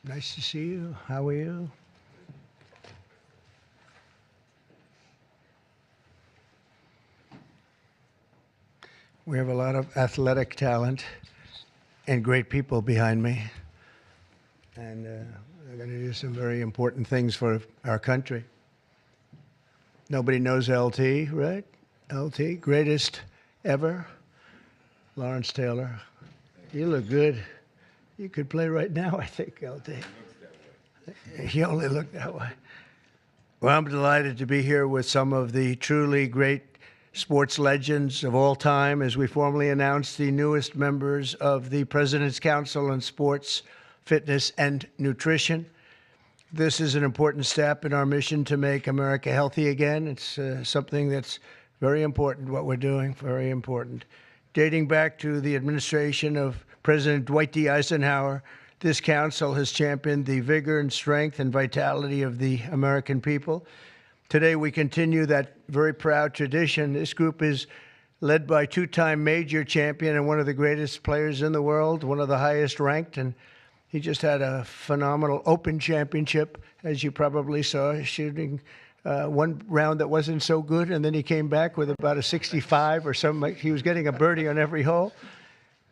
Nice to see you. How are you? We have a lot of athletic talent and great people behind me. And they're going to do some very important things for our country. Nobody knows LT, right? LT, greatest ever. Lawrence Taylor. You look good. You could play right now, I think, LT. You only look that way. Well, I'm delighted to be here with some of the truly great sports legends of all time as we formally announce the newest members of the President's Council on Sports, Fitness, and Nutrition. This is an important step in our mission to make America healthy again. It's something that's very important, what we're doing, very important. Dating back to the administration of President Dwight D. Eisenhower, this council has championed the vigor and strength and vitality of the American people. Today, we continue that very proud tradition. This group is led by two-time major champion and one of the greatest players in the world, one of the highest ranked, and he just had a phenomenal Open Championship, as you probably saw, shooting one round that wasn't so good, and then he came back with about a 65 or something. He was getting a birdie on every hole.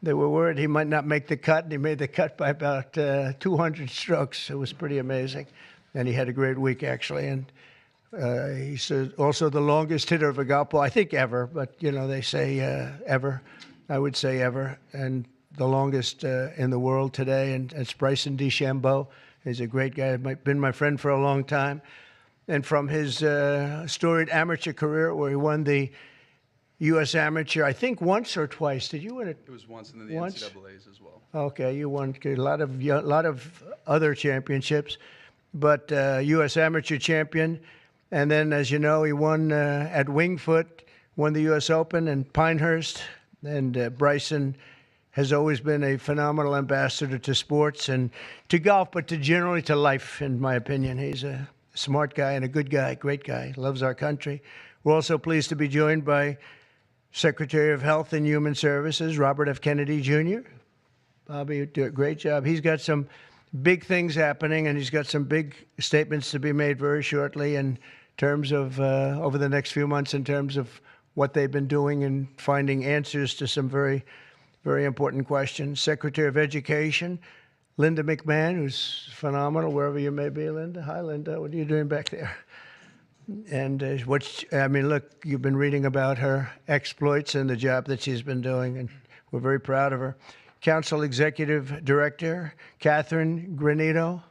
They were worried he might not make the cut, and he made the cut by about 200 strokes. It was pretty amazing, and he had a great week, actually. And he's also the longest hitter of a golf ball, I think ever, but, you know, they say ever. I would say ever. And the longest in the world today, and it's Bryson DeChambeau. He's a great guy, been my friend for a long time. And from his storied amateur career, where he won the U.S. Amateur, I think once or twice. Did you win it? It was once, and then the NCAAs as well. Okay, you won a lot of other championships, but U.S. Amateur champion. And then, as you know, he won at Winged Foot, won the U.S. Open in Pinehurst. And Bryson has always been a phenomenal ambassador to sports and to golf, but generally to life, in my opinion. He's a smart guy and a good guy, great guy, loves our country. We're also pleased to be joined by Secretary of Health and Human Services, Robert F. Kennedy, Jr. Bobby, you do a great job. He's got some big things happening, and he's got some big statements to be made very shortly in terms of, over the next few months, in terms of what they've been doing and finding answers to some very, very important questions. Secretary of Education, Linda McMahon, who's phenomenal, wherever you may be, Linda. Hi, Linda. What are you doing back there? And look, you've been reading about her exploits and the job that she's been doing, and we're very proud of her. Council Executive Director, Catherine Granito.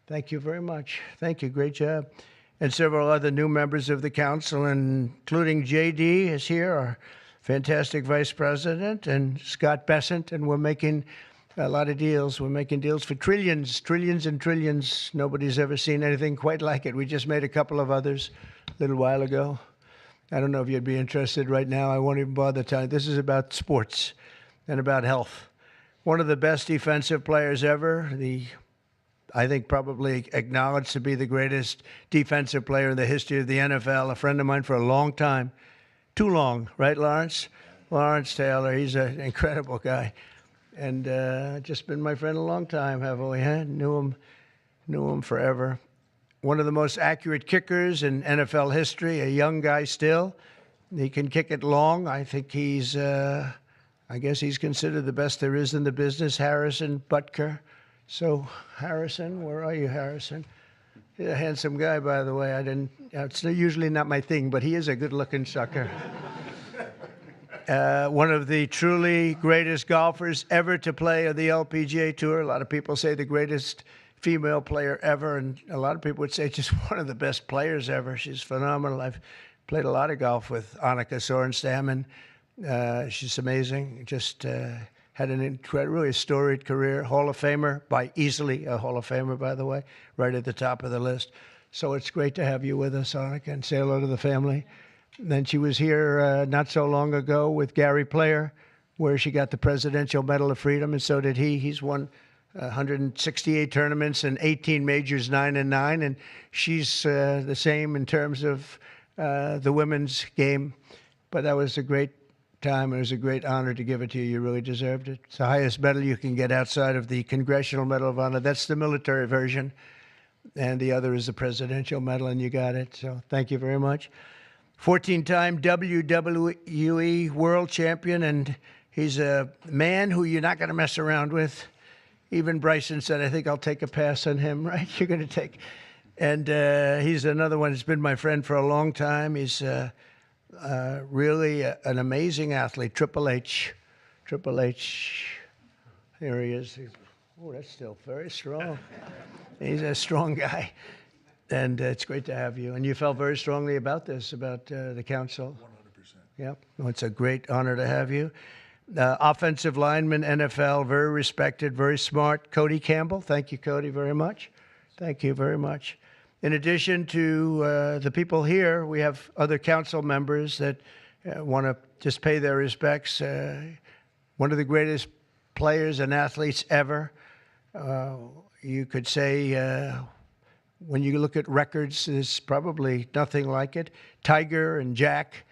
Thank you very much. Thank you. Great job. And several other new members of the council, including J.D. is here, our fantastic vice president, and Scott Bessent, and we're making a lot of deals. We're making deals for trillions, trillions and trillions. Nobody's ever seen anything quite like it. We just made a couple of others a little while ago. I don't know if you'd be interested right now. I won't even bother telling you. This is about sports and about health. One of the best defensive players ever, I think probably acknowledged to be the greatest defensive player in the history of the NFL, a friend of mine for a long time. Too long, right, Lawrence? Lawrence Taylor, he's an incredible guy. And just been my friend a long time, haven't we? Huh? Knew him forever. One of the most accurate kickers in NFL history, a young guy still. He can kick it long. I think I guess he's considered the best there is in the business, Harrison Butker. So, Harrison, where are you, Harrison? He's a handsome guy, by the way. It's usually not my thing, but he is a good-looking sucker. One of the truly greatest golfers ever to play on the LPGA Tour. A lot of people say the greatest female player ever, and a lot of people would say just one of the best players ever. She's phenomenal. I've played a lot of golf with Annika Sorenstam, and she's amazing. Just had an really storied career. Hall of Famer, easily a Hall of Famer, by the way, right at the top of the list. So it's great to have you with us, Annika, and say hello to the family. Then she was here not so long ago with Gary Player, where she got the Presidential Medal of Freedom, and so did he. He's won 168 tournaments and 18 majors, 9-9, and she's the same in terms of the women's game. But that was a great time. It was a great honor to give it to you. You really deserved it. It's the highest medal you can get outside of the Congressional Medal of Honor. That's the military version. And the other is the Presidential Medal, and you got it. So thank you very much. 14-time WWE World Champion, and he's a man who you're not going to mess around with. Even Bryson said, I think I'll take a pass on him, right? You're going to take. And he's another one who's been my friend for a long time. He's really an amazing athlete. Triple H. Here he is. Oh, that's still very strong. He's a strong guy. And it's great to have you. And you felt very strongly about this, about the council. 100%. Yep. Well, it's a great honor to have you. Offensive lineman, NFL, very respected, very smart. Cody Campbell. Thank you, Cody, very much. Thank you very much. In addition to the people here, we have other council members that want to just pay their respects. One of the greatest players and athletes ever. You could say when you look at records, there's probably nothing like it. Tiger and Jack.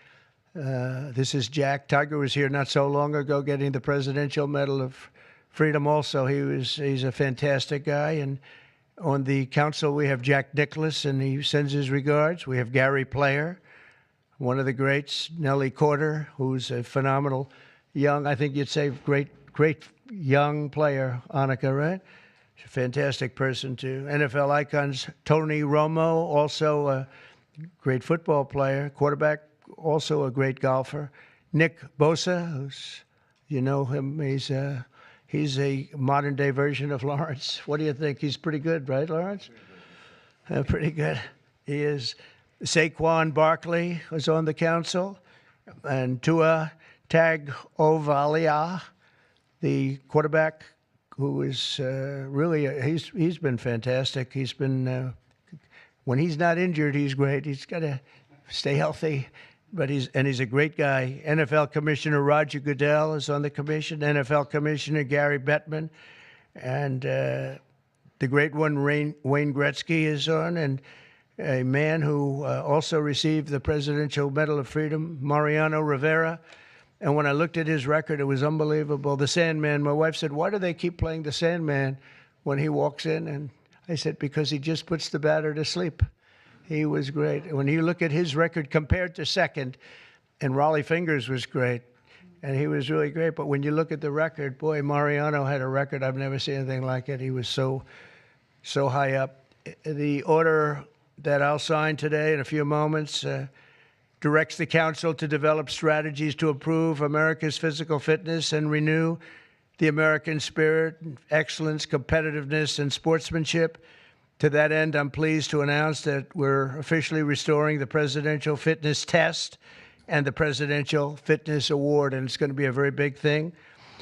This is Jack. Tiger was here not so long ago getting the Presidential Medal of Freedom also. He's a fantastic guy. And on the council, we have Jack Nicklaus, and he sends his regards. We have Gary Player, one of the greats. Nellie Corder, who's a phenomenal young, I think you'd say great young player. Annika, right? She's a fantastic person, too. NFL icons, Tony Romo, also a great football player. Quarterback, also a great golfer. Nick Bosa, who's, you know him, he's a modern-day version of Lawrence. What do you think? He's pretty good, right, Lawrence? Pretty good. He is. Saquon Barkley was on the council. And Tua Tagovailoa, the quarterback, who is really, he's been fantastic. He's been, when he's not injured, he's great. He's got to stay healthy. But he's a great guy. NFL Commissioner Roger Goodell is on the commission. NFL Commissioner Gary Bettman, and the great one Wayne Gretzky is on, and a man who also received the Presidential Medal of Freedom, Mariano Rivera. And when I looked at his record, it was unbelievable. The Sandman. My wife said, "Why do they keep playing the Sandman when he walks in?" And I said, "Because he just puts the batter to sleep." He was great. When you look at his record compared to second, and Raleigh Fingers was great, and he was really great. But when you look at the record, boy, Mariano had a record. I've never seen anything like it. He was so high up. The order that I'll sign today in a few moments directs the council to develop strategies to improve America's physical fitness and renew the American spirit, excellence, competitiveness, and sportsmanship. To that end, I'm pleased to announce that we're officially restoring the Presidential Fitness Test and the Presidential Fitness Award, and it's going to be a very big thing.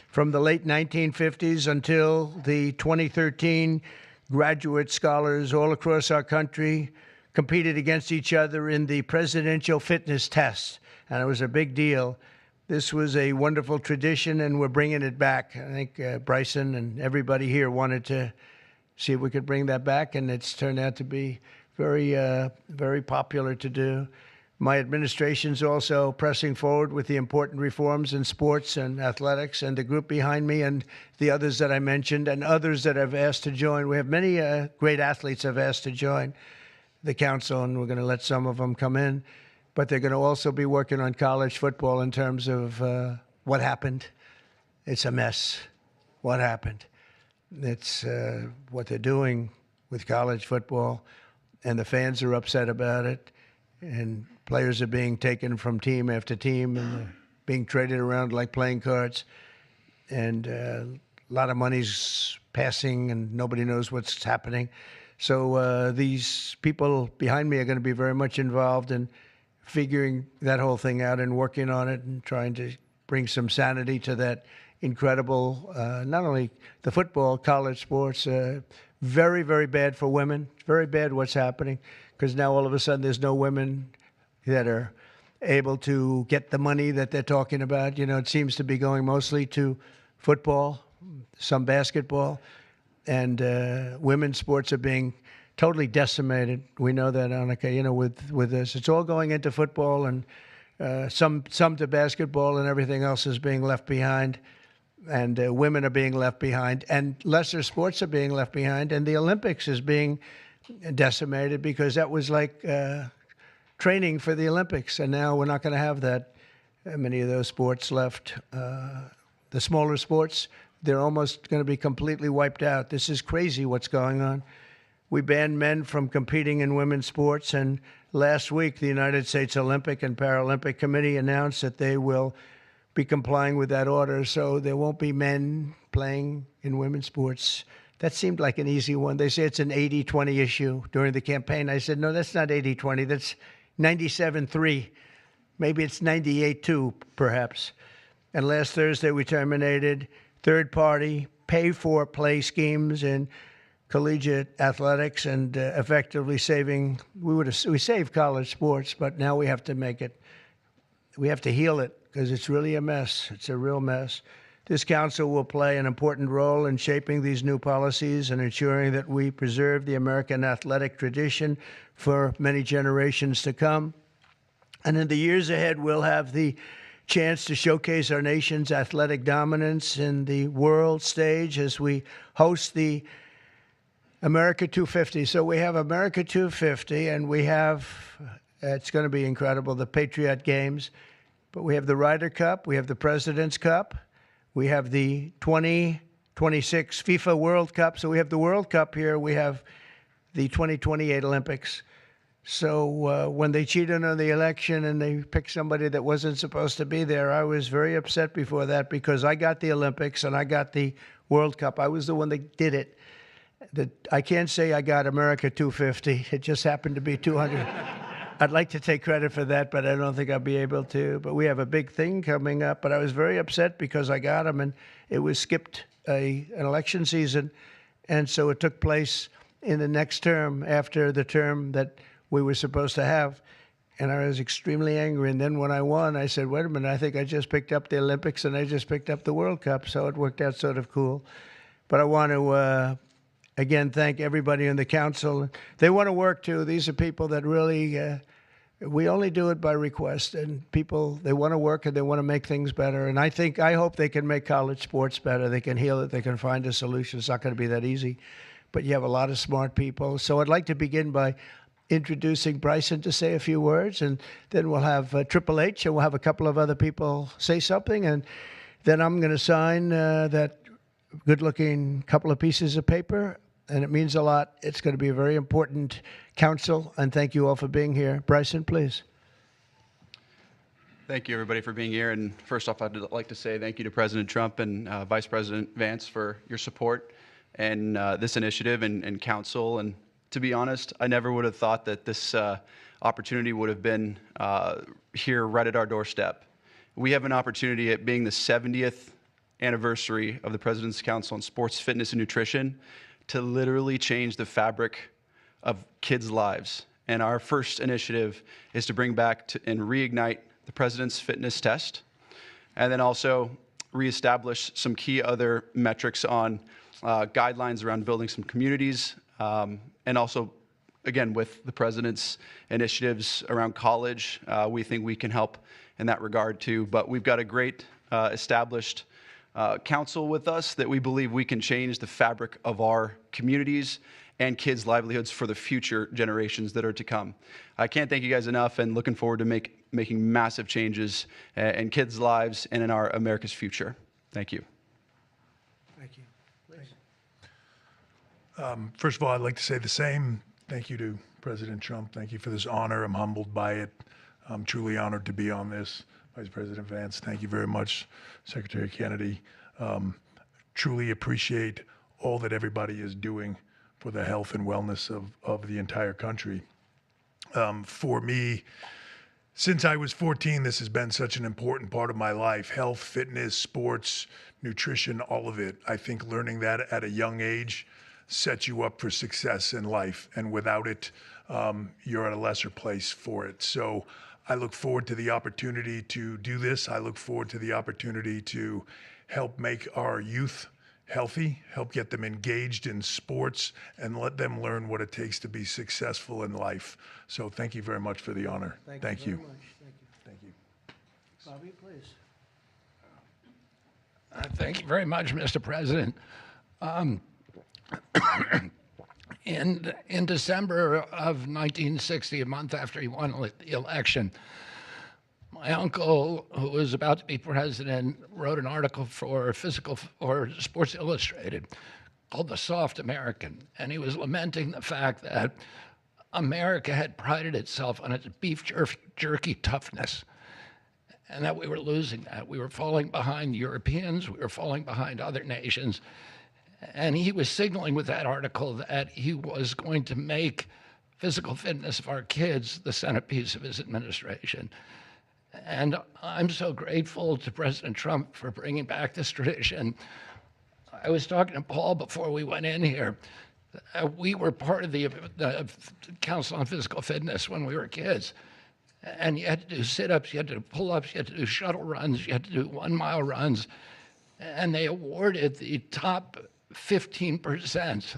From the late 1950s until the 2013, graduate scholars all across our country competed against each other in the Presidential Fitness Test, and it was a big deal. This was a wonderful tradition, and we're bringing it back. I think Bryson and everybody here wanted to see if we could bring that back, and it's turned out to be very popular to do. My administration's also pressing forward with the important reforms in sports and athletics, and the group behind me and the others that I mentioned and others that I've asked to join. We have many great athletes I've asked to join the council, and we're going to let some of them come in. But they're going to also be working on college football in terms of what happened. It's a mess. What happened? It's what they're doing with college football, and the fans are upset about it, and players are being taken from team after team and being traded around like playing cards, and a lot of money's passing, and nobody knows what's happening. So these people behind me are going to be very much involved in figuring that whole thing out and working on it and trying to bring some sanity to that incredible, not only the football, college sports, very, very bad for women. Very bad what's happening, because now all of a sudden there's no women that are able to get the money that they're talking about. You know, it seems to be going mostly to football, some basketball, and women's sports are being totally decimated. We know that, Annika, you know, with this. It's all going into football, and some to basketball, and everything else is being left behind. And women are being left behind, and lesser sports are being left behind, and the Olympics is being decimated because that was like training for the Olympics, and now we're not going to have that many of those sports left. The smaller sports, they're almost going to be completely wiped out. This is crazy what's going on. We banned men from competing in women's sports, and last week the United States Olympic and Paralympic Committee announced that they will be complying with that order, so there won't be men playing in women's sports. That seemed like an easy one. They say it's an 80-20 issue during the campaign. I said, no, that's not 80-20. That's 97-3. Maybe it's 98-2, perhaps. And last Thursday, we terminated third-party pay-for-play schemes in collegiate athletics and effectively saving. We saved college sports, but now we have to make it. We have to heal it because it's really a mess. It's a real mess. This council will play an important role in shaping these new policies and ensuring that we preserve the American athletic tradition for many generations to come. And in the years ahead, we'll have the chance to showcase our nation's athletic dominance in the world stage as we host the America 250. So we have America 250, and we have, it's going to be incredible, the Patriot Games. But we have the Ryder Cup, we have the President's Cup, we have the 2026 FIFA World Cup. So we have the World Cup here, we have the 2028 Olympics. So when they cheated on the election and they picked somebody that wasn't supposed to be there, I was very upset before that because I got the Olympics and I got the World Cup. I was the one that did it. I can't say I got America 250. It just happened to be 200. I'd like to take credit for that, but I don't think I'll be able to. But we have a big thing coming up. But I was very upset because I got them, and it was skipped an election season. And so it took place in the next term after the term that we were supposed to have. And I was extremely angry. And then when I won, I said, wait a minute, I think I just picked up the Olympics and I just picked up the World Cup. So it worked out sort of cool. But I want to again, thank everybody in the council. They want to work, too. These are people that really, we only do it by request. And people, they want to work and they want to make things better. And I hope they can make college sports better. They can heal it. They can find a solution. It's not going to be that easy. But you have a lot of smart people. So I'd like to begin by introducing Bryson to say a few words. And then we'll have Triple H, and we'll have a couple of other people say something. And then I'm going to sign that good-looking couple of pieces of paper. And it means a lot. It's going to be a very important council, and thank you all for being here. Bryson, please. Thank you, everybody, for being here. And first off, I'd like to say thank you to President Trump and Vice President Vance for your support and this initiative and council. And to be honest, I never would have thought that this opportunity would have been here right at our doorstep. We have an opportunity at being the 70th anniversary of the President's Council on Sports, Fitness, and Nutrition to literally change the fabric of kids' lives. And our first initiative is to bring back and reignite the President's Fitness Test, and then also reestablish some key other metrics on guidelines around building some communities, and also, again, with the President's initiatives around college, we think we can help in that regard too. But we've got a great established council with us that we believe we can change the fabric of our communities and kids' livelihoods for the future generations that are to come. I can't thank you guys enough, and looking forward to making massive changes in kids' lives and in our America's future. Thank you. Thank you. First of all, I'd like to say the same. Thank you to President Trump. Thank you for this honor. I'm humbled by it. I'm truly honored to be on this. Vice President Vance, thank you very much. Secretary Kennedy, truly appreciate all that everybody is doing for the health and wellness of the entire country. For me, since I was 14, this has been such an important part of my life. Health, fitness, sports, nutrition, all of it. I think learning that at a young age sets you up for success in life. And without it, you're at a lesser place for it. So I look forward to the opportunity to do this. I look forward to the opportunity to help make our youth healthy, help get them engaged in sports, and let them learn what it takes to be successful in life. So thank you very much for the honor. Thank you. Thank you. Bobby, please. Thank you very much, Mr. President. In December of 1960, a month after he won the election, my uncle, who was about to be president, wrote an article for Sports Illustrated called "The Soft American," and he was lamenting the fact that America had prided itself on its beef jerky toughness, and that we were losing that. We were falling behind the Europeans. We were falling behind other nations. And he was signaling with that article that he was going to make physical fitness of our kids the centerpiece of his administration. And I'm so grateful to President Trump for bringing back this tradition. I was talking to Paul before we went in here. We were part of the Council on Physical Fitness when we were kids. And you had to do sit-ups, you had to do pull-ups, you had to do shuttle runs, you had to do 1-mile runs. And they awarded the top 15%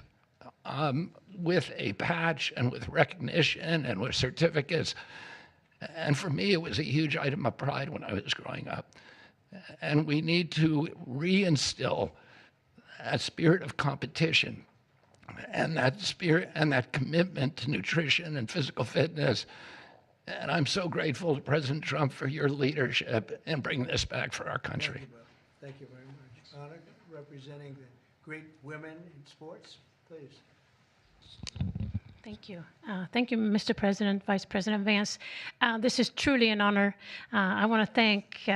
with a patch and with recognition and with certificates. And for me, it was a huge item of pride when I was growing up. And we need to reinstill that spirit of competition and that spirit and that commitment to nutrition and physical fitness. And I'm so grateful to President Trump for your leadership in bringing this back for our country. Thank you very much. Anna, representing the great women in sports, please. Thank you. Thank you, Mr. President, Vice President Vance. This is truly an honor. I want to thank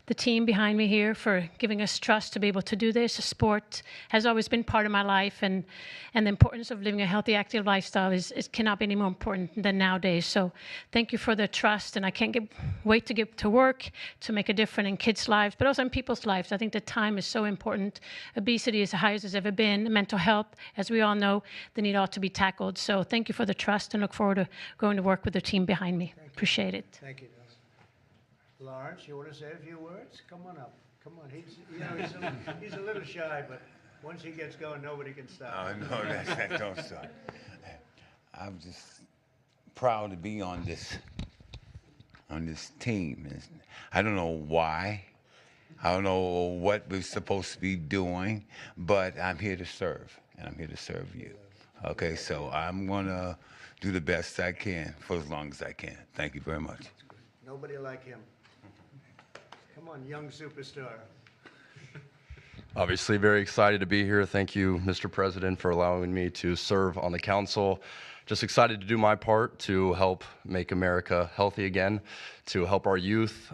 the team behind me here for giving us trust to be able to do this. Sport has always been part of my life, and the importance of living a healthy, active lifestyle cannot be any more important than nowadays. So thank you for the trust, and I can't wait to get to work to make a difference in kids' lives, but also in people's lives. I think the time is so important. Obesity is the highest it's ever been. Mental health, as we all know, the need ought to be tackled. So thank you for the trust, and look forward to going to work with the team behind me. Appreciate it. Thank you, Donna. Lawrence, you want to say a few words? Come on up. Come on. He's a little shy, but once he gets going, nobody can stop. Oh, no, that don't stop. I'm just proud to be on this team. I don't know why. I don't know what we're supposed to be doing, but I'm here to serve, and I'm here to serve you. Okay, so I'm going to do the best I can for as long as I can. Thank you very much. Nobody like him. Come on, young superstar. Obviously, very excited to be here. Thank you, Mr. President, for allowing me to serve on the council. Just excited to do my part to help make America healthy again, to help our youth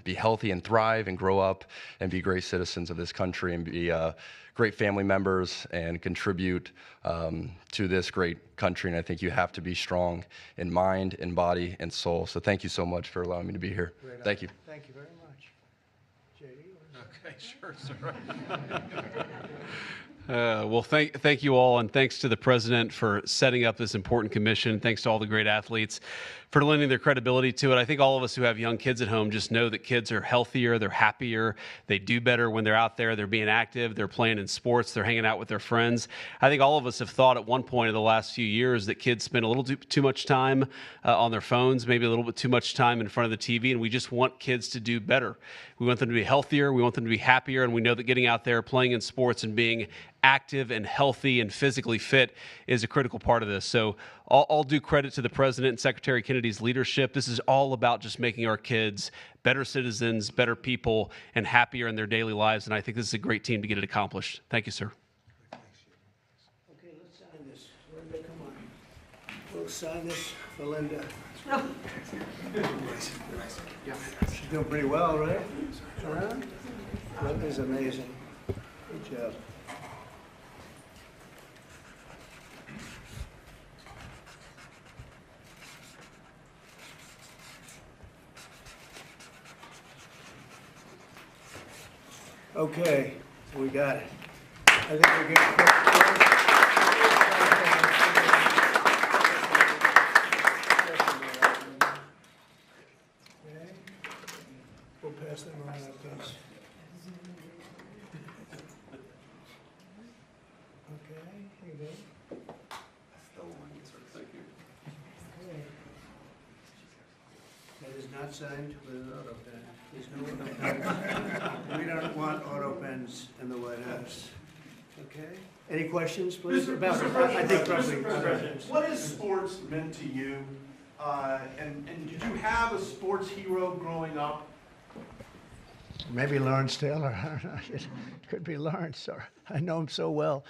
be healthy and thrive and grow up and be great citizens of this country and be great family members and contribute to this great country. And I think you have to be strong in mind, in body, and soul. So thank you so much for allowing me to be here. Thank you. Thank you very much. JD? Okay, sure, sir. Well, thank you all, and thanks to the president for setting up this important commission. Thanks to all the great athletes for lending their credibility to it. I think all of us who have young kids at home just know that kids are healthier, they're happier, they do better when they're out there, they're being active, they're playing in sports, they're hanging out with their friends. I think all of us have thought at one point in the last few years that kids spend a little too much time on their phones, maybe a little bit too much time in front of the TV, and we just want kids to do better. We want them to be healthier, we want them to be happier, and we know that getting out there, playing in sports, and being active and healthy and physically fit is a critical part of this. So all due credit to the President and Secretary Kennedy's leadership. This is all about just making our kids better citizens, better people, and happier in their daily lives. And I think this is a great team to get it accomplished. Thank you, sir. Okay, let's sign this. Linda, come on. We'll sign this for Linda. She's doing pretty well, right? Linda's amazing. Good job. Okay, so we got it. I think we're good. Okay. We'll pass them around after this. Okay, here you go. Okay. That is Not signed with an auto pen. There's no auto pens. We don't want auto pens in the White House. Okay? Any questions, please? About it? I think probably. Mr. President, what is sports meant to you? And did you have a sports hero growing up? Maybe Lawrence Taylor. I don't know. It could be Lawrence. Or I know him so well.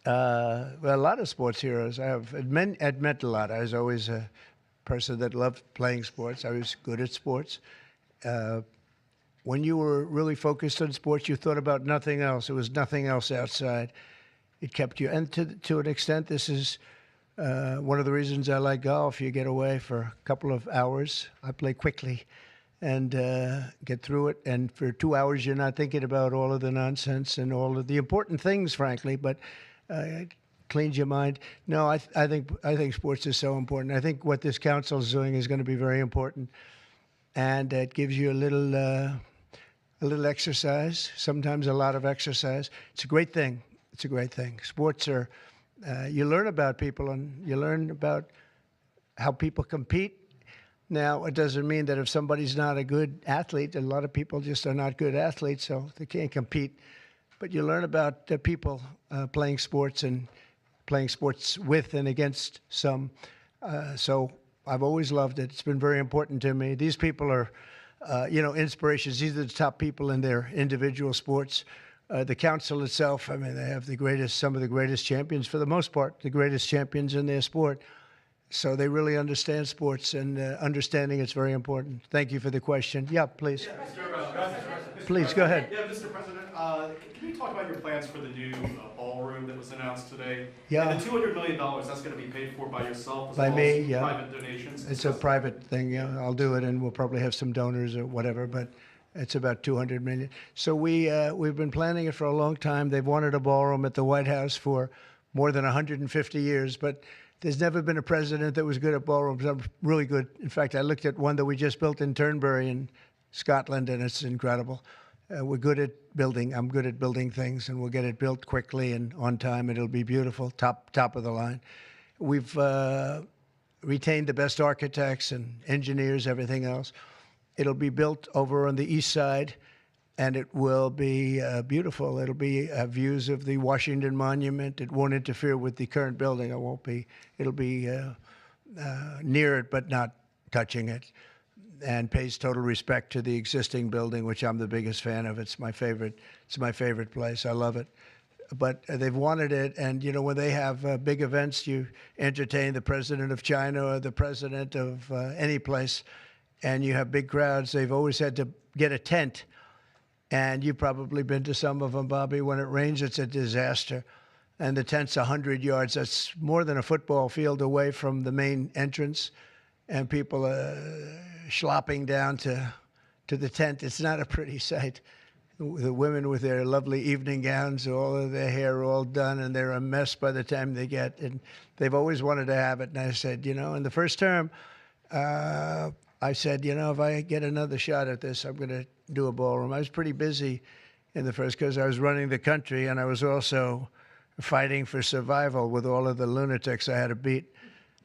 Well, a lot of sports heroes. It meant a lot. I was always a person that loved playing sports. I was good at sports. When you were really focused on sports, you thought about nothing else. There was nothing else outside. It kept you. And to an extent, this is one of the reasons I like golf. You get away for a couple of hours. I play quickly and get through it. And for 2 hours, you're not thinking about all of the nonsense and all of the important things, frankly, but it cleans your mind. No, I think sports is so important. I think what this council is doing is going to be very important, and it gives you a little exercise, sometimes a lot of exercise. It's a great thing. It's a great thing. Sports are, you learn about people and you learn about how people compete. Now, it doesn't mean that if somebody's not a good athlete, a lot of people just are not good athletes, so they can't compete. But you learn about people playing sports and playing sports with and against some. So I've always loved it. It's been very important to me. These people are, inspirations. These are the top people in their individual sports. The council itself, I mean, they have some of the greatest champions, for the most part, the greatest champions in their sport. So they really understand sports, and understanding it's very important. Thank you for the question. Yeah, please. Please, go ahead. Yeah, Mr. President, can you talk about your plans for the new ballroom that was announced today? Yeah. And the $200 million, that's going to be paid for by yourself as By well me, as yeah. private donations? It's a private thing. Yeah, I'll do it, and we'll probably have some donors or whatever, but it's about $200 million. So we've been planning it for a long time. They've wanted a ballroom at the White House for more than 150 years, but there's never been a president that was good at ballrooms. I'm really good. In fact, I looked at one that we just built in Turnberry in Scotland, and it's incredible. We're good at building. I'm good at building things, and we'll get it built quickly and on time. It'll be beautiful, top of the line. We've retained the best architects and engineers, everything else. It'll be built over on the east side, and it will be beautiful. It'll be views of the Washington Monument. It won't interfere with the current building. It'll be near it, but not touching it, and pays total respect to the existing building, which I'm the biggest fan of. It's my favorite place. I love it. But they've wanted it, and when they have big events, you entertain the president of China or the president of any place, and you have big crowds. They've always had to get a tent, and you've probably been to some of them, Bobby. When it rains, it's a disaster, and the tent's 100 yards. That's more than a football field away from the main entrance, and people are schlopping down to the tent. It's not a pretty sight. The women with their lovely evening gowns, all of their hair all done, and they're a mess by the time they get. And they've always wanted to have it. And I said, in the first term, I said, if I get another shot at this, I'm going to do a ballroom. I was pretty busy in the first because I was running the country, and I was also fighting for survival with all of the lunatics I had to beat.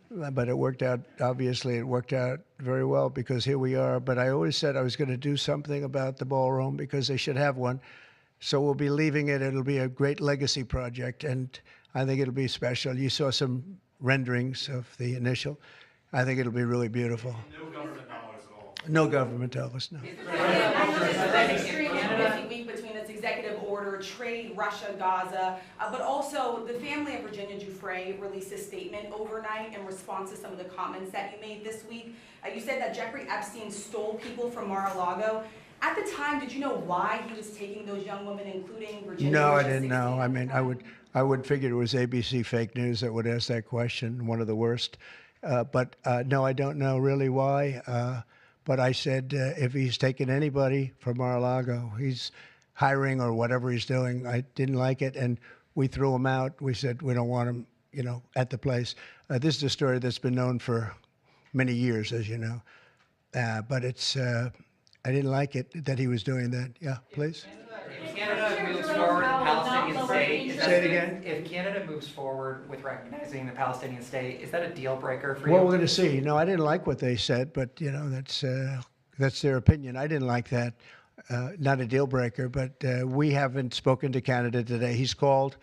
But it worked out, obviously, it worked out very well because here we are. But I always said I was going to do something about the ballroom because they should have one. So we'll be leaving it. It'll be a great legacy project, and I think it'll be special. You saw some renderings of the initial. I think it'll be really beautiful. No government dollars at all. No government dollars, no. Week between its executive order, trade, Russia, Gaza, but also the family of Virginia Giuffre released a statement overnight in response to some of the comments that you made this week. You said that Jeffrey Epstein stole people from Mar-a-Lago. At the time, did you know why he was taking those young women, including Virginia? No, I didn't know. I mean, I would figure it was ABC fake news that would ask that question, one of the worst. But no, I don't know really why. But I said, if he's taking anybody from Mar-a-Lago, he's hiring or whatever he's doing. I didn't like it, and we threw him out. We said we don't want him, at the place. This is a story that's been known for many years, as you know. But it's, I didn't like it that he was doing that. Yeah, please. If Canada moves forward with Palestinian state, Say it again. If Canada moves forward with recognizing the Palestinian state, is that a deal breaker for you? Well, we're going to see. No, I didn't like what they said, but that's That's their opinion. I didn't like that. Not a deal breaker, but we haven't spoken to Canada today. He's called,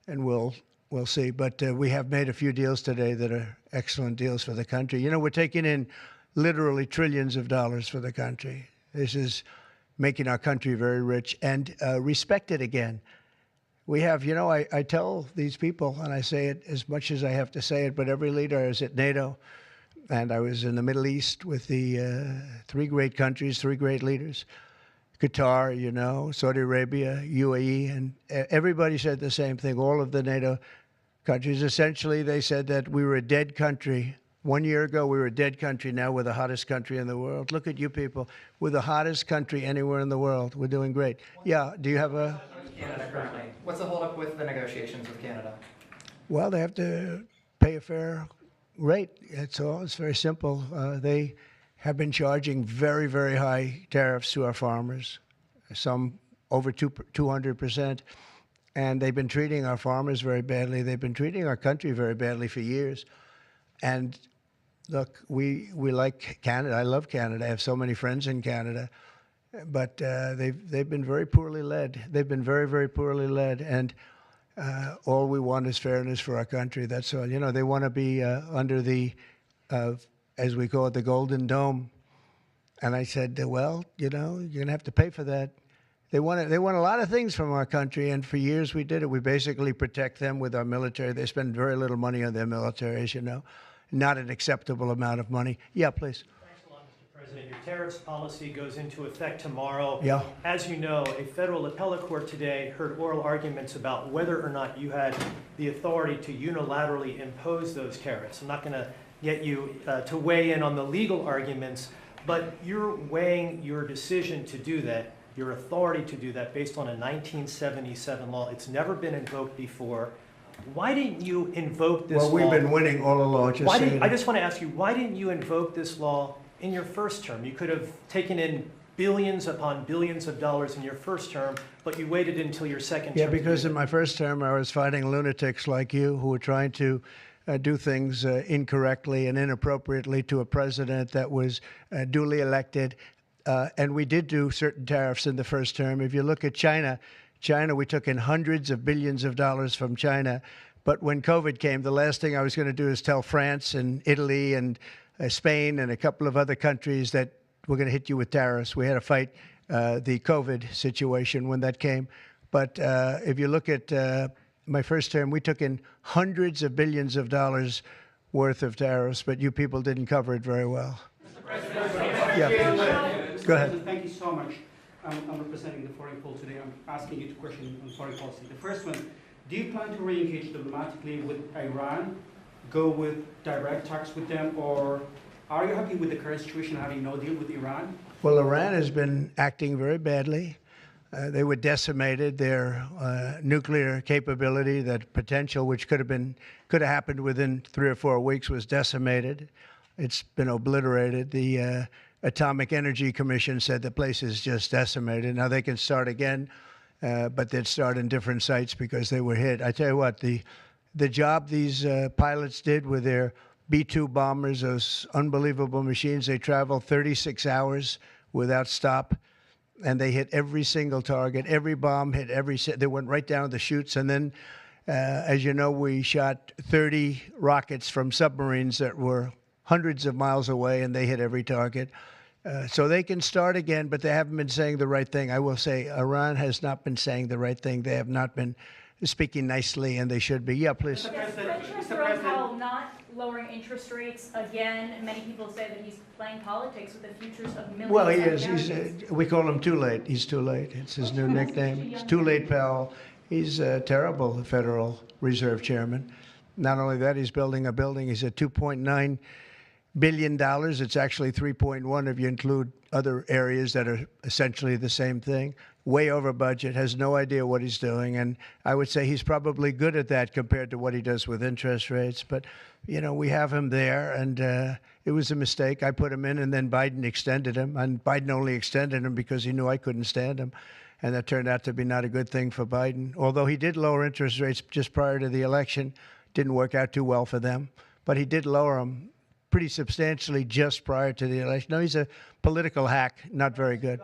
and we'll see. But we have made a few deals today that are excellent deals for the country. You know, we're taking in literally trillions of dollars for the country. This is making our country very rich and respected again. We have, you know, I tell these people, and I say it as much as I have to say it, but every leader is at NATO, and I was in the Middle East with the three great countries, three great leaders, Qatar, you know, Saudi Arabia, UAE, and everybody said the same thing. All of the NATO countries, essentially, they said that we were a dead country. 1 year ago, we were a dead country. Now we're the hottest country in the world. Look at you people. We're the hottest country anywhere in the world. We're doing great. Yeah, do you have a... Canada currently. What's the holdup with the negotiations with Canada? Well, they have to pay a fair rate. It's all. It's very simple. They have been charging very, very high tariffs to our farmers, some over 200%. And they've been treating our farmers very badly. They've been treating our country very badly for years. And look, we like Canada. I love Canada. I have so many friends in Canada. But they've been very poorly led. They've been very, very poorly led. And all we want is fairness for our country. That's all. You know, they want to be under the, as we call it, the Golden Dome. And I said, well, you know, you're going to have to pay for that. They want a lot of things from our country, and for years we did it. We basically protect them with our military. They spend very little money on their military, as you know. Not an acceptable amount of money. Yeah, please. Thanks a lot, Mr. President. Your tariffs policy goes into effect tomorrow. Yeah. As you know, a federal appellate court today heard oral arguments about whether or not you had the authority to unilaterally impose those tariffs. I'm not going to get you to weigh in on the legal arguments, but you're weighing your decision to do that, your authority to do that, based on a 1977 law. It's never been invoked before. Why didn't you invoke this law? Well, we've been winning all along. I just want to ask you, why didn't you invoke this law in your first term? You could have taken in billions upon billions of dollars in your first term, but you waited until your second term. Yeah, because in my first term, I was fighting lunatics like you who were trying to do things incorrectly and inappropriately to a president that was duly elected. And we did do certain tariffs in the first term. If you look at China, we took in hundreds of billions of dollars from China. But when COVID came, the last thing I was going to do is tell France and Italy and Spain and a couple of other countries that we're going to hit you with tariffs. We had to fight the COVID situation when that came. But if you look at my first term, we took in hundreds of billions of dollars worth of tariffs, but you people didn't cover it very well. Yeah, Go ahead. Thank you so much. I'm representing the foreign poll today. I'm asking you two questions on foreign policy. The first one, do you plan to re-engage diplomatically with Iran, go with direct talks with them, or are you happy with the current situation, having no deal with Iran? Well, Iran has been acting very badly. They were decimated. Their nuclear capability, that potential, which could have happened within 3 or 4 weeks, was decimated. It's been obliterated. The Atomic Energy Commission said the place is just decimated. Now they can start again, but they'd start in different sites because they were hit. I tell you what, the job these pilots did with their B-2 bombers, those unbelievable machines, they traveled 36 hours without stop, and they hit every single target. Every bomb hit they went right down the chutes. And then, as you know, we shot 30 rockets from submarines that were hundreds of miles away, and they hit every target. So they can start again, but they haven't been saying the right thing. I will say Iran has not been saying the right thing. They have not been speaking nicely, and they should be. Yeah, please. President Powell not lowering interest rates again. Many people say that he's playing politics with the futures of millions. Well, he is. We call him Too Late. He's Too Late. It's his new nickname. It's Too Late Powell. He's a terrible Federal Reserve Chairman. Not only that, he's building a building. He's at $2.9 billion. It's actually 3.1 if you include other areas that are essentially the same thing. Way over budget, has no idea what he's doing. And I would say he's probably good at that compared to what he does with interest rates. But, you know, we have him there, and it was a mistake. I put him in, and then Biden extended him. And Biden only extended him because he knew I couldn't stand him. And that turned out to be not a good thing for Biden. Although he did lower interest rates just prior to the election, didn't work out too well for them. But he did lower them pretty substantially just prior to the election. No, he's a political hack, not very good.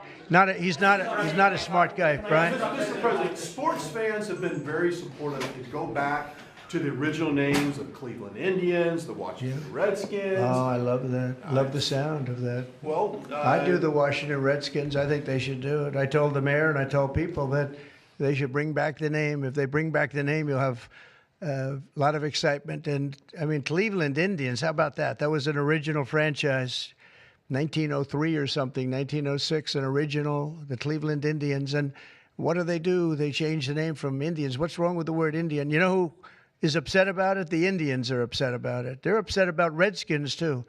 He's not a smart guy, Brian. Mr. President, sports fans have been very supportive to go back to the original names of Cleveland Indians, the Washington Redskins. Oh, I love that. Love the sound of that. Well, I do the Washington Redskins. I think they should do it. I told the mayor and I told people that they should bring back the name. If they bring back the name, you'll have a lot of excitement. And I mean, Cleveland Indians, how about that? That was an original franchise, 1903 or something, 1906, an original, the Cleveland Indians. And what do? They changed the name from Indians. What's wrong with the word Indian? You know who is upset about it? The Indians are upset about it. They're upset about Redskins, too.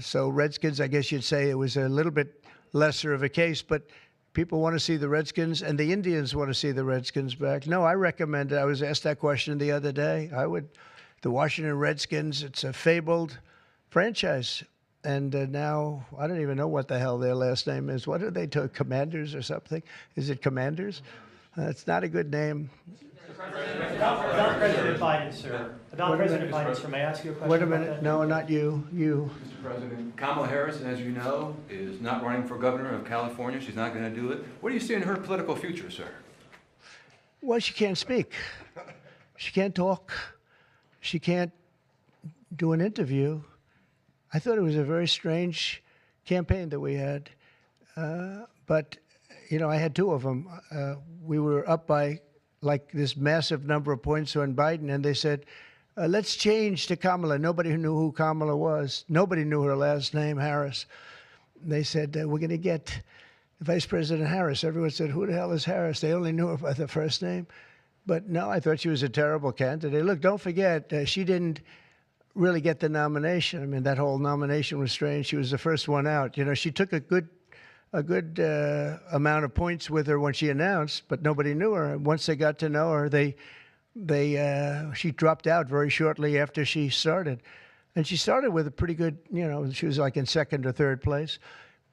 So Redskins, I guess you'd say it was a little bit lesser of a case, but people want to see the Redskins, and the Indians want to see the Redskins back. No, I recommend it. I was asked that question the other day. The Washington Redskins, it's a fabled franchise. And now, I don't even know what the hell their last name is. What are they to Commanders or something? Is it Commanders? It's not a good name. About President Biden, sir. About President Biden, sir. May I ask you a question? Wait a about minute. that? No, not you. You. Mr. President, Kamala Harris, as you know, is not running for governor of California. She's not going to do it. What do you see in her political future, sir? Well, she can't speak. She can't talk. She can't do an interview. I thought it was a very strange campaign that we had. But, you know, I had two of them. We were up by like this massive number of points on Biden, and they said, let's change to Kamala. Nobody knew who Kamala was. Nobody knew her last name, Harris. They said, we're going to get Vice President Harris. Everyone said, who the hell is Harris? They only knew her by the first name. But no, I thought she was a terrible candidate. Look, don't forget, she didn't really get the nomination. I mean, that whole nomination was strange. She was the first one out. You know, she took a good amount of points with her when she announced, but nobody knew her. And once they got to know her, she dropped out very shortly after she started. And she started with a pretty good, you know, she was like in second or third place.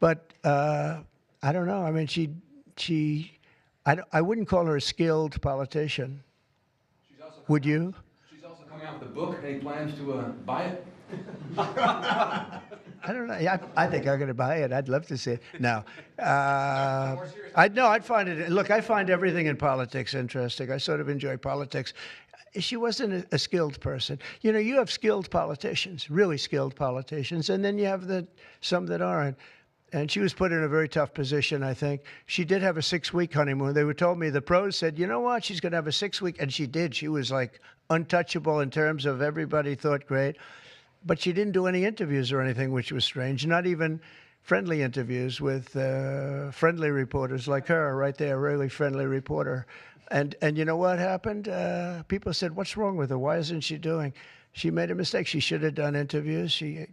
But I don't know. I mean, I wouldn't call her a skilled politician. Would you? She's also coming out with a book. Any plans to buy it? I don't know. I think I'm going to buy it. I'd love to see it. No. I'd find it. Look, I find everything in politics interesting. I sort of enjoy politics. She wasn't a skilled person. You know, you have skilled politicians, really skilled politicians, and then you have some that aren't. And she was put in a very tough position, I think. She did have a 6-week honeymoon. They told me, the pros said, you know what, she's going to have a 6-week. And she did. She was like untouchable in terms of everybody thought great. But she didn't do any interviews or anything, which was strange. Not even friendly interviews with friendly reporters like her right there, a really friendly reporter. And you know what happened? People said, what's wrong with her? Why isn't she doing? She made a mistake. She should have done interviews. She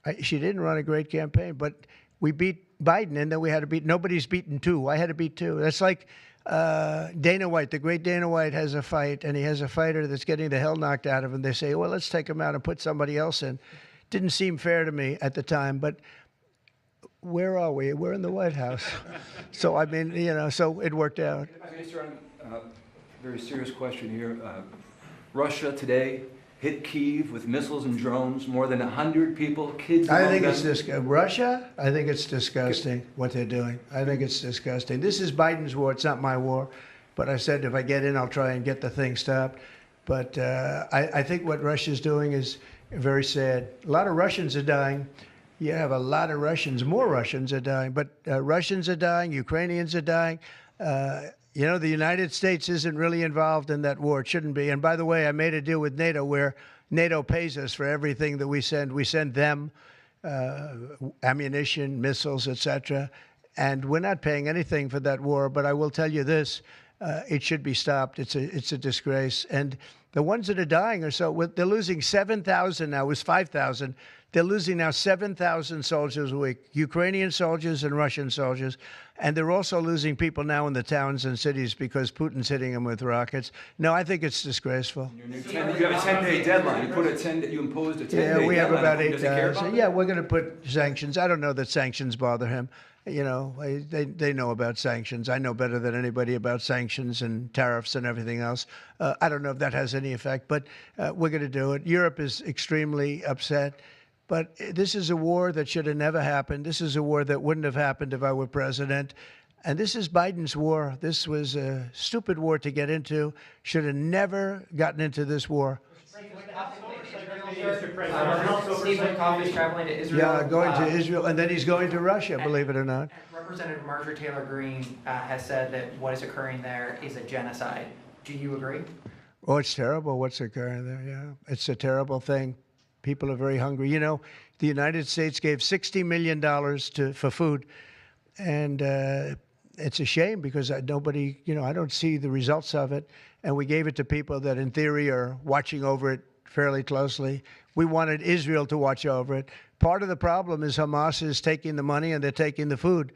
didn't run a great campaign, but we beat Biden, and then we had to beat, nobody's beaten two. I had to beat two. That's like Dana White, the great Dana White has a fight, and he has a fighter that's getting the hell knocked out of him. They say, well, let's take him out and put somebody else in. Didn't seem fair to me at the time, but where are we? We're in the White House. So, I mean, you know, so it worked out. Mr. Very serious question here. Russia today hit Kyiv with missiles and drones, more than 100 people, kids among them. I think it's disgusting. Russia, I think it's disgusting what they're doing. I think it's disgusting. This is Biden's war. It's not my war. But I said if I get in, I'll try and get the thing stopped. But I think what Russia's doing is very sad. A lot of Russians are dying. You have a lot of Russians. More Russians are dying. But Russians are dying. Ukrainians are dying. You know, the United States isn't really involved in that war. It shouldn't be. And by the way, I made a deal with NATO where NATO pays us for everything that we send. We send them ammunition, missiles, etc. And we're not paying anything for that war. But I will tell you this, it should be stopped. It's a disgrace. And the ones that are dying are they're losing 7,000 now. It was 5,000. They're losing now 7,000 soldiers a week, Ukrainian soldiers and Russian soldiers. And they're also losing people now in the towns and cities because Putin's hitting them with rockets. No, I think it's disgraceful. You have a 10-day deadline. You imposed a 10-day deadline. Yeah, we have about 8 days. Yeah, we're going to put sanctions. I don't know that sanctions bother him. You know, they know about sanctions. I know better than anybody about sanctions and tariffs and everything else. I don't know if that has any effect, but we're going to do it. Europe is extremely upset. But this is a war that should have never happened. This is a war that wouldn't have happened if I were president. And this is Biden's war. This was a stupid war to get into. Should have never gotten into this war. Steve Witkoff is traveling to Israel. Yeah, going to Israel, and then he's going to Russia, believe it or not. Representative Marjorie Taylor Greene has said that what is occurring there is a genocide. Do you agree? Oh, it's terrible what's occurring there, yeah. It's a terrible thing. People are very hungry. You know, the United States gave $60 million for food, and it's a shame because nobody, you know, I don't see the results of it. And we gave it to people that, in theory, are watching over it fairly closely. We wanted Israel to watch over it. Part of the problem is Hamas is taking the money and they're taking the food.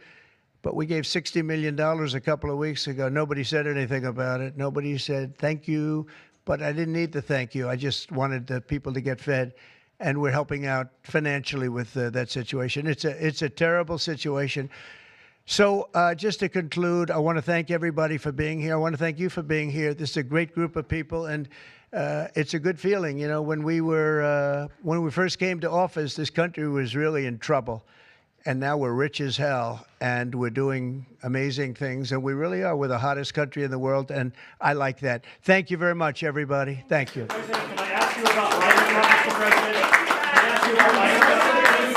But we gave $60 million a couple of weeks ago. Nobody said anything about it. Nobody said thank you. But I didn't need the thank you. I just wanted the people to get fed. And we're helping out financially with that situation. It's a terrible situation. So just to conclude, I want to thank everybody for being here. I want to thank you for being here. This is a great group of people, and it's a good feeling. You know, when we first came to office, this country was really in trouble, and now we're rich as hell, and we're doing amazing things, and we really are. We're the hottest country in the world, and I like that. Thank you very much, everybody. Thank you. President, can I ask you about lighting, Mr. President? Can I ask you about lighting?